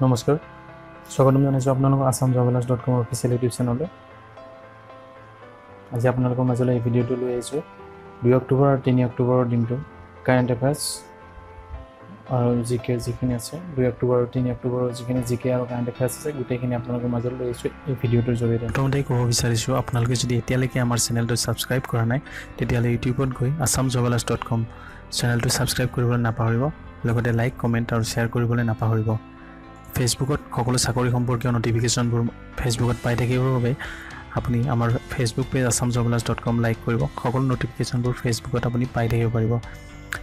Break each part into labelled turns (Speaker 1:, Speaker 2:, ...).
Speaker 1: নমস্কাৰ স্বাগতম জনাইছোঁ আপোনালোকক assamtravelers.com অফিচিয়েল ইউটিউব চেনেললৈ। আজি আপোনালোকৰ মাজলৈ এই ভিডিঅ'টো লৈ আহিছোঁ 2 অক্টোবৰ আৰু 3 অক্টোবৰৰ দিনটো কাৰেণ্ট এফেয়াৰ্ছ আৰু জিকে যিখিনি আছে 2 অক্টোবৰ আৰু 3 অক্টোবৰৰ যিখিনি জিকে আৰু কাৰেণ্ট এফেয়াৰ্ছ আছে গোটেইখিনি আপোনালোকৰ মাজলৈ লৈ আহিছোঁ এই ভিডিঅ'টোৰ জৰিয়তে। প্ৰথমতে ক'ব বিচাৰিছোঁ আপোনালোকে যদি এতিয়ালৈকে আমাৰ চেনেলটো ছাবস্ক্ৰাইব কৰা নাই তেতিয়াহ'লে ইউটিউবত গৈ assamtravelers.com চেনেলটো ছাবস্ক্ৰাইব কৰিবলৈ নাপাহৰিব, লগতে লাইক কমেণ্ট আৰু শ্বেয়াৰ কৰিবলৈ নাপাহৰিব। ফেচবুকত সকলো চাকৰি সম্পৰ্কীয় নটিফিকেশ্যনবোৰ ফেচবুকত পাই থাকিবৰ বাবে আপুনি আমাৰ ফেচবুক পেজ assamtravelers.com লাইক কৰিব। সকলো নটিফিকেশ্যনবোৰ ফেচবুকত আপুনি পাই থাকিব পাৰিব।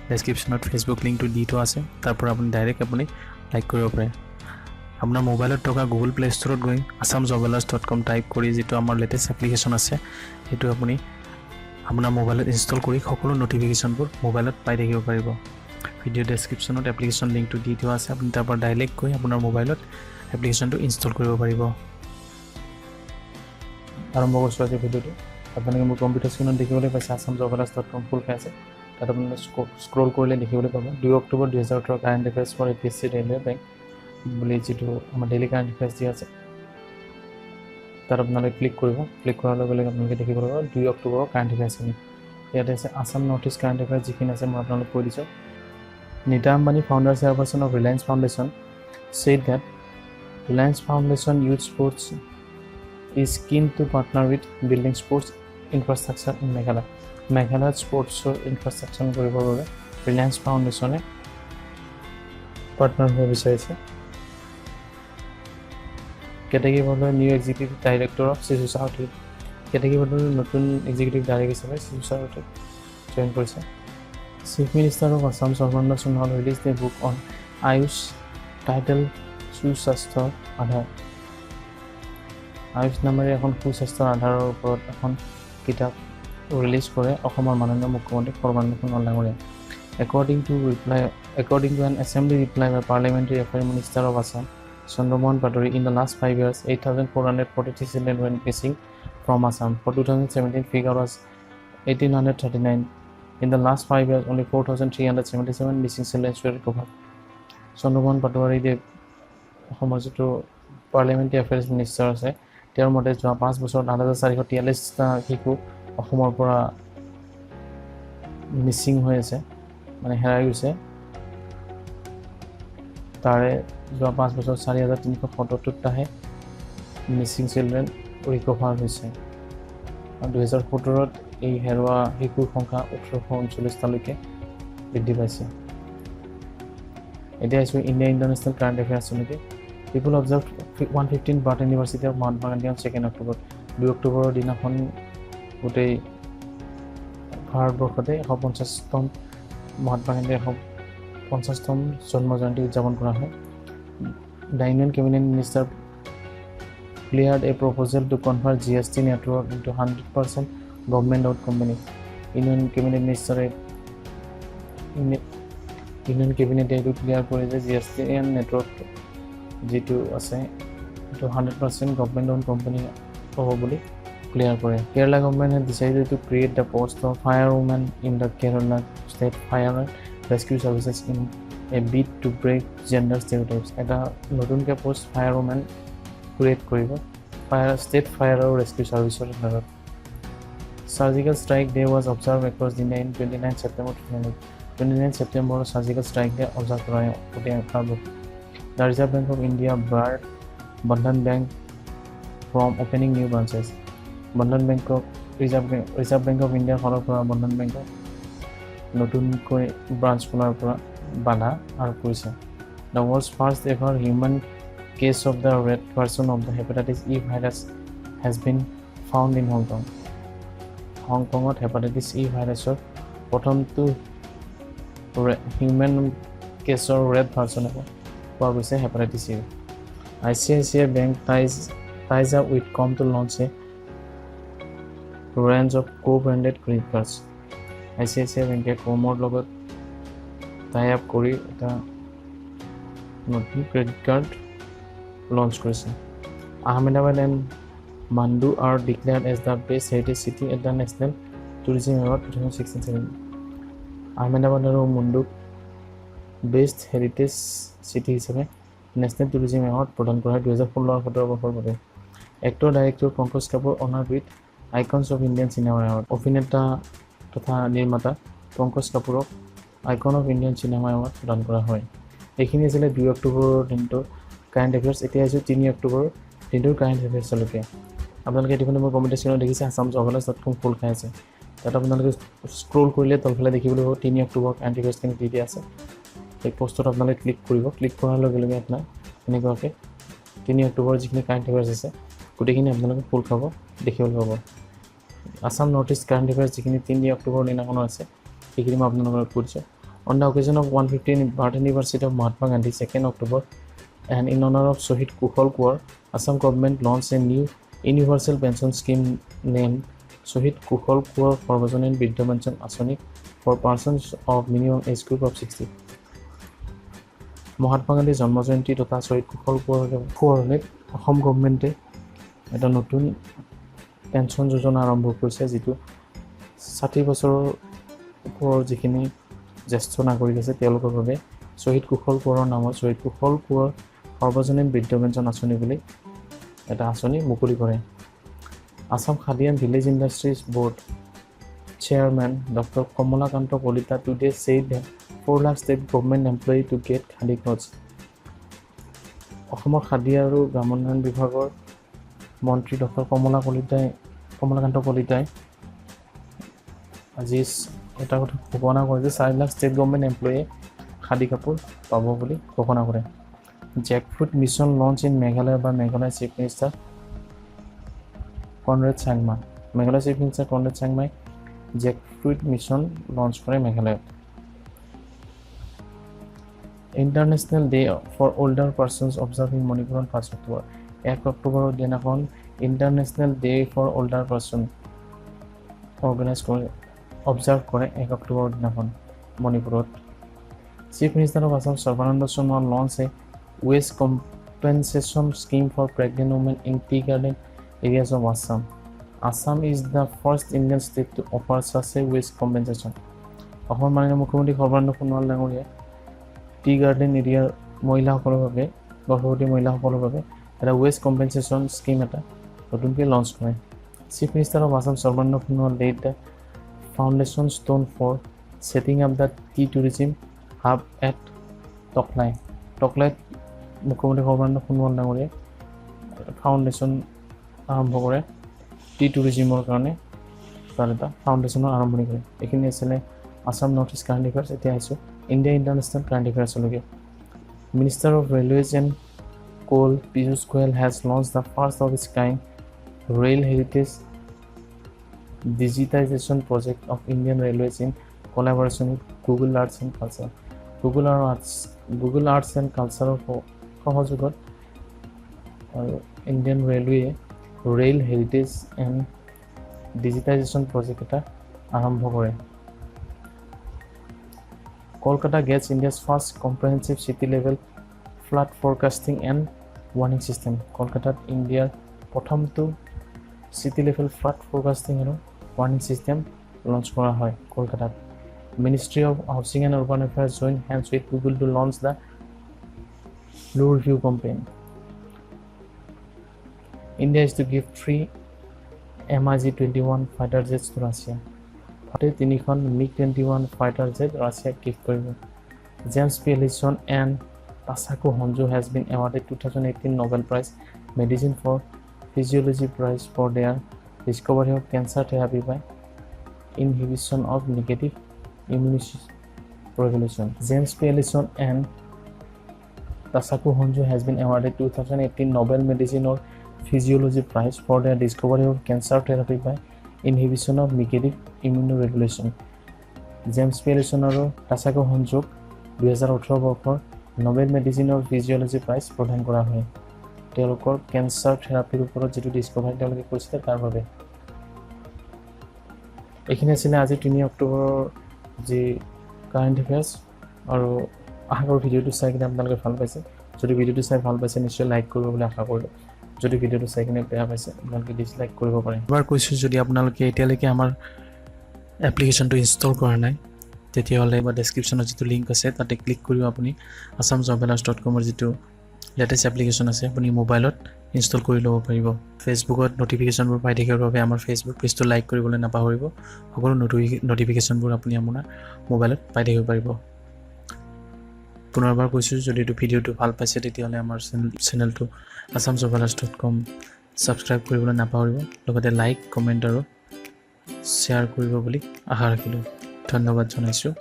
Speaker 1: ডেছক্ৰিপশ্যনত ফেচবুক লিংকটো দি থোৱা আছে, তাৰ পৰা আপুনি ডাইৰেক্ট আপুনি লাইক কৰিব পাৰে। আপোনাৰ মোবাইলত থকা গুগল প্লে ষ্ট'ৰত গৈ assamtravelers.com টাইপ কৰি যিটো আমাৰ লেটেষ্ট এপ্লিকেশ্যন আছে সেইটো আপুনি আপোনাৰ মোবাইলত ইনষ্টল কৰি সকলো নটিফিকেশ্যনবোৰ মোবাইলত পাই থাকিব পাৰিব। ভিডিঅ' ডেছক্ৰিপশ্যনত এপ্লিকেশ্যন লিংকটো দি থোৱা আছে, আপুনি তাৰ পৰা ডাইৰেক্ট গৈ আপোনাৰ মোবাইলত এপ্লিকেশ্যনটো ইনষ্টল কৰিব পাৰিব। আৰম্ভ কৰিছোঁ আজি ভিডিঅ'টো। আপোনালোকে মোৰ কম্পিউটাৰ স্ক্ৰীণত দেখিবলৈ পাইছে assamtravelers.com ফুল খাই আছে। তাত আপোনালোকে স্ক্ৰল কৰিলে দেখিবলৈ পাব 2 October 2018 current affairs for APSC railway bank বুলি যিটো আমাৰ ডেইলি কাৰেণ্ট এফেয়াৰ্ছ দিয়া আছে তাত আপোনালোকে ক্লিক কৰিব। ক্লিক কৰাৰ লগে লগে আপোনালোকে দেখিবলৈ পাব 2 অক্টোবৰৰ কাৰেণ্ট এফেয়াৰ্ছখিনি। ইয়াতে আছে Assam north east current affairs যিখিনি আছে মই আপোনালোকক কৈ দিছোঁ। Nita Ambani, founder chairperson of Reliance Foundation, said that Reliance Foundation Youth Sports is keen to partner with building sports infrastructure in Meghalaya. Meghalaya sports infrastructure কৰিবৰ বাবে Reliance Foundation পাৰ্টনাৰ হ'ব বিচাৰিছে। কেটেগৰী বৰ্ডৰ নিউ এক্সিকিউটিভ ডাইৰেক্টৰ অফ শিশু সাৰথী category বৰ্ডৰ নতুন executive director হিচাপে শিশু সাৰথী জইন কৰিছে। Chief Minister of Assam Sarbananda Sonowal released a book on Ayush titled সুস্বাস্থ্য আধাৰ। আয়ুষ নামেৰে এখন সুস্বাস্থ্যৰ আধাৰৰ ওপৰত এখন কিতাপ ৰিলিজ কৰে অসমৰ মাননীয় মুখ্যমন্ত্ৰী সৰ্বানন্দ সোণোৱাল ডাঙৰীয়াই। According to an assembly reply by Parliamentary Affairs Minister of Assam, Chandramohan Patori, in the last 5 years, 8,443 children went missing from Assam. For 2017, figure was 1,839. In the last 5 years, only 4,377 missing children were recovered. Chandramohan Patori, the যিটো parliamentary affairs minister আছে, তেওঁৰ মতে যোৱা 5 বছৰত 8,443টা শিশু অসমৰ পৰা মিছিং হৈ আছে, মানে হেৰাই গৈছে। তাৰে যোৱা 5 বছৰত 4,377টাহে মিছিং চিলড্ৰেন ৰিকভাৰ হৈছে। আৰু 2017ত এই হেৰুৱা শিশুৰ সংখ্যা 1,839টালৈকে বৃদ্ধি পাইছে। এতিয়া আহিছোঁ ইণ্ডিয়া ইণ্টাৰনেশ্যনেল কাৰেণ্ট এফেয়াৰ্ছ নেকি। People observe 115th birth anniversary of Mahatma Gandhi on 2 October. 2 অক্টোবৰৰ দিনাখন গোটেই ভাৰতবৰ্ষতে 150তম মহাত্মা গান্ধীৰ 150তম জন্ম জয়ন্তী উদযাপন কৰা হয়। The union cabinet minister cleared a proposal to convert GST network into 100% government-owned company. Union Cabinet Minister Union Cabinet এইটো ক্লিয়াৰ কৰে যে GST নেটৱৰ্ক যিটো আছে এইটো 100% government-owned company হ'ব বুলি ক্লিয়াৰ কৰে। Kerala government had decided to create the post of firewoman in the Kerala State Fire and Rescue Services in a bid to break gender stereotypes. এটা নতুনকৈ পোষ্ট ফায়াৰwoman ক্ৰিয়েট কৰিব state fire আৰু rescue ছাৰ্ভিচৰ আণ্ডাৰত। Surgical strike day was observe across India in 29 September 29 ছেপ্টেম্বৰৰ surgical strike day observe কৰা গোটেই ভাৰতবৰ্ষত। The reserve bank of India bird Bandhan bank from opening new branches. Bandhan Bangkok reserve bank of ইণ্ডিয়াৰ ফালৰ পৰা বন্ধন বেংকক নতুনকৈ ব্ৰাঞ্চ খোলাৰ পৰা বাধা আৰোপ কৰিছে। The world's first ever human case of the red version of the hepatitis E virus has been found in Hong Kong. Hong Kongত hepatitis E ভাইৰাছৰ প্ৰথমটো হিউমেন কেছৰ ৰেড ভাৰ্চন পোৱা গৈছে hepatitis E. ICICI Bank ties up with Com to launch a range of co-branded credit cards. ICICI বেংকে কমৰ লগত tie up কৰি এটা নতুন ক্ৰেডিট কাৰ্ড লঞ্চ কৰিছে। Ahmedabad and Mandu are declared as the best heritage city at the National Tourism Award 2016-17. Ahmedabad আৰু মুণ্ডুক best heritage city হিচাপে নেশ্যনেল টুৰিজিম এৱাৰ্ড প্ৰদান কৰা হয় 2016-17 বৰ্ষৰ বাবে। Actor director Pankaj Kapur honoured with icons of Indian cinema award. অভিনেতা তথা নিৰ্মাতা পংকজ কাপুৰক icon of Indian cinema award প্ৰদান কৰা হয়। এইখিনি আছিলে 2 অক্টোবৰৰ দিনটোৰ কাৰেণ্ট এফেয়াৰ্ছ। এতিয়া আহিছোঁ 3 অক্টোবৰৰ দিনটোৰ কাৰেণ্ট এফেয়াৰ্ছলৈকে। আপোনালোকে এইটো মোৰ কমেণ্ট ছেকশ্যনত দেখিছে assamjournalist.com খোল খাই আছে। তাত আপোনালোকে স্ক্ৰল কৰিলে তলফালে দেখিবলৈ হ'ব 3 অক্টোবৰ কাৰেণ্ট এফেয়াৰ্ছখিনি দি দিয়া আছে। এই পোষ্টত আপোনালোকে ক্লিক কৰিব। ক্লিক কৰাৰ লগে লগে আপোনাৰ এনেকুৱাকৈ 3 অক্টোবৰৰ যিখিনি কাৰেণ্ট এফেয়াৰ্ছ আছে গোটেইখিনি আপোনালোকে খোল খাব দেখিবলৈ পাব। Assam north east current affairs যিখিনি 3 অক্টোবৰৰ দিনাখনো আছে সেইখিনি মই আপোনালোকক কৈছোঁ। On the অকেজন of 150th birth anniversary of Mahatma Gandhi 2nd October and in honor of Shahid Kushal Kuwar, Assam government launched a new universal pension scheme named Shahid Kushal Kuwar Sarvajanin Bridya Pension Asani for persons of minimum age group of 60. Mahatma গান্ধীৰ জন্মজয়ন্তী তথা শ্বহীদ কুশল কোঁৱৰলৈ অসম গভৰ্ণমেণ্টে এটা নতুন pension যোজনা আৰম্ভ কৰিছে, যিটো 60 বছৰৰ ওপৰৰ যিখিনি জ্যেষ্ঠ নাগৰিক আছে তেওঁলোকৰ বাবে শ্বহীদ কুশল কোঁৱৰৰ নামত শ্বহীদ কুশল কোঁৱৰ সৰ্বজনীন বৃদ্ধ পেঞ্চন আঁচনি বুলি এটা আঁচনি মুকলি কৰে। Assam khadi and village industries board chairman doctor Kamalakanta Kalita today said that 4 lakh state government employee to get khadi clothes। অসমৰ খাদী আৰু গ্ৰামোন্নয়ন বিভাগৰ মন্ত্ৰী ডক্টৰ কমলাকান্ত কলিতাই আজি এটা কথা ঘোষণা কৰে যে 4 লাখ ষ্টেট গভৰ্ণমেণ্ট এমপ্লয়ীয়ে খাদী কাপোৰ পাব বুলি ঘোষণা কৰে। Jackfruit mission launch in Meghalaya বা Meghalaya chief minister Conrad Sangma. Meghalaya chief minister Conrad চাংমাই জেকফ্ৰুট মিছন লঞ্চ কৰে মেঘালয়ত। International day for older persons observe in Manipur on 1 October. 1 অক্টোবৰৰ দিনাখন international day for older person observe কৰে 1 অক্টোবৰৰ দিনাখন মণিপুৰত। Chief minister of Assam Sarbananda Sonowal launch a waste compensation scheme for pregnant women in tea garden areas of Assam. Assam is the first Indian state to offer such a waste compensation. অসমৰ মাননীয় মুখ্যমন্ত্ৰী সৰ্বানন্দ সোণোৱাল ডাঙৰীয়াই tea garden এৰিয়াৰ মহিলাসকলৰ বাবে গৰ্ভৱতী মহিলাসকলৰ বাবে এটা ৱেষ্ট কম্পেনচেশ্যন স্কিম এটা নতুনকৈ লঞ্চ কৰে। Chief minister of Assam Sarbananda Sonowal laid the foundation stone for setting up the tea tourism hub at Tocklai. টকলাইত মুখ্যমন্ত্ৰী সৰ্বানন্দ সোণোৱাল ডাঙৰীয়াই ফাউণ্ডেশ্যন আৰম্ভ কৰে টি টুৰিজিমৰ কাৰণে তাৰ এটা ফাউণ্ডেশ্যনৰ আৰম্ভণি কৰে। এইখিনি আছিলে Assam north east current affairs. এতিয়া আহিছোঁ ইণ্ডিয়া ইণ্টাৰনেশ্যনেল কাৰেণ্ট এফেয়াৰ্ছলৈকে। Minister of railways and coal Piyush Goyal has launch the first of its kind rail heritage digitisation project of Indian railways in collaboration with Google arts and culture. Google arts and কালচাৰৰ সহযোগত আৰু Indian railway rail heritage and digitisation project এটা আৰম্ভ কৰে। Kolkata gets India's first comprehensive city level flood forecasting and warning system. কলকাতাত ইণ্ডিয়াৰ প্ৰথমটো city level flood forecasting আৰু ৱাৰ্ণিং ছিষ্টেম লঞ্চ কৰা হয় কলকাতাত। Ministry of housing and urban affairs join hands with Google to launch the loo review campaign. India is to give 3 MiG-21 fighter jets to Russia. ভাৰতে 3খন MiG-21 fighter jet ৰাছিয়াক gift কৰিব। James P Allison and Tasuku Honjo has been awarded 2018 Nobel Prize Medicine for Physiology Prize for their discovery of cancer therapy by inhibition of negative immunoregulation. James P. Ellison and Tasaku Honjo has been awarded 2018 Nobel Medicine or Physiology Prize for their discovery of cancer therapy by inhibition of negative immunoregulation. James P. Ellison আৰু Tasaku Honjok 2018 বৰ্ষৰ novel medicine আৰু physiology prize প্ৰদান কৰা হয় তেওঁলোকৰ cancer থেৰাপিৰ ওপৰত যিটো discovery তেওঁলোকে কৰিছিলে তাৰ বাবে। এইখিনি আছিলে আজি 3 অক্টোবৰৰ যি কাৰেণ্ট এফেয়াৰ্ছ। আৰু আশা কৰোঁ ভিডিঅ'টো চাই কিনে আপোনালোকে ভাল পাইছে। যদি ভিডিঅ'টো চাই ভাল পাইছে নিশ্চয় লাইক কৰিব বুলি আশা কৰিলোঁ। যদি ভিডিঅ'টো চাই কিনে বেয়া পাইছে আপোনালোকে ডিছলাইক কৰিব পাৰে। এবাৰ কৈছোঁ যদি আপোনালোকে এতিয়ালৈকে আমাৰ এপ্লিকেশ্যনটো ইনষ্টল কৰা নাই তেতিয়াহ'লে বা ডেছক্ৰিপশ্যনত যিটো লিংক আছে তাতে ক্লিক কৰিব আপুনি assamjournalist.com যিটো লেটেষ্ট এপ্লিকেশ্যন আছে আপুনি মোবাইলত ইনষ্টল কৰি ল'ব পাৰিব। ফেচবুকত নটিফিকেশ্যনবোৰ পাই থাকিবৰ বাবে আমাৰ ফেচবুক পেজটো লাইক কৰিবলৈ নাপাহৰিব। সকলো নটিফিকেশ্যনবোৰ আপুনি আপোনাৰ মোবাইলত পাই থাকিব পাৰিব। পুনৰবাৰ কৈছোঁ, যদি এইটো ভিডিঅ'টো ভাল পাইছে তেতিয়াহ'লে আমাৰ চেনেলটো assamsurveillance.com ছাবস্ক্ৰাইব কৰিবলৈ নাপাহৰিব। লগতে লাইক, কমেণ্ট আৰু শ্বেয়াৰ কৰিব বুলি আশা ৰাখিলোঁ। ধন্যবাদ জনাইছোঁ।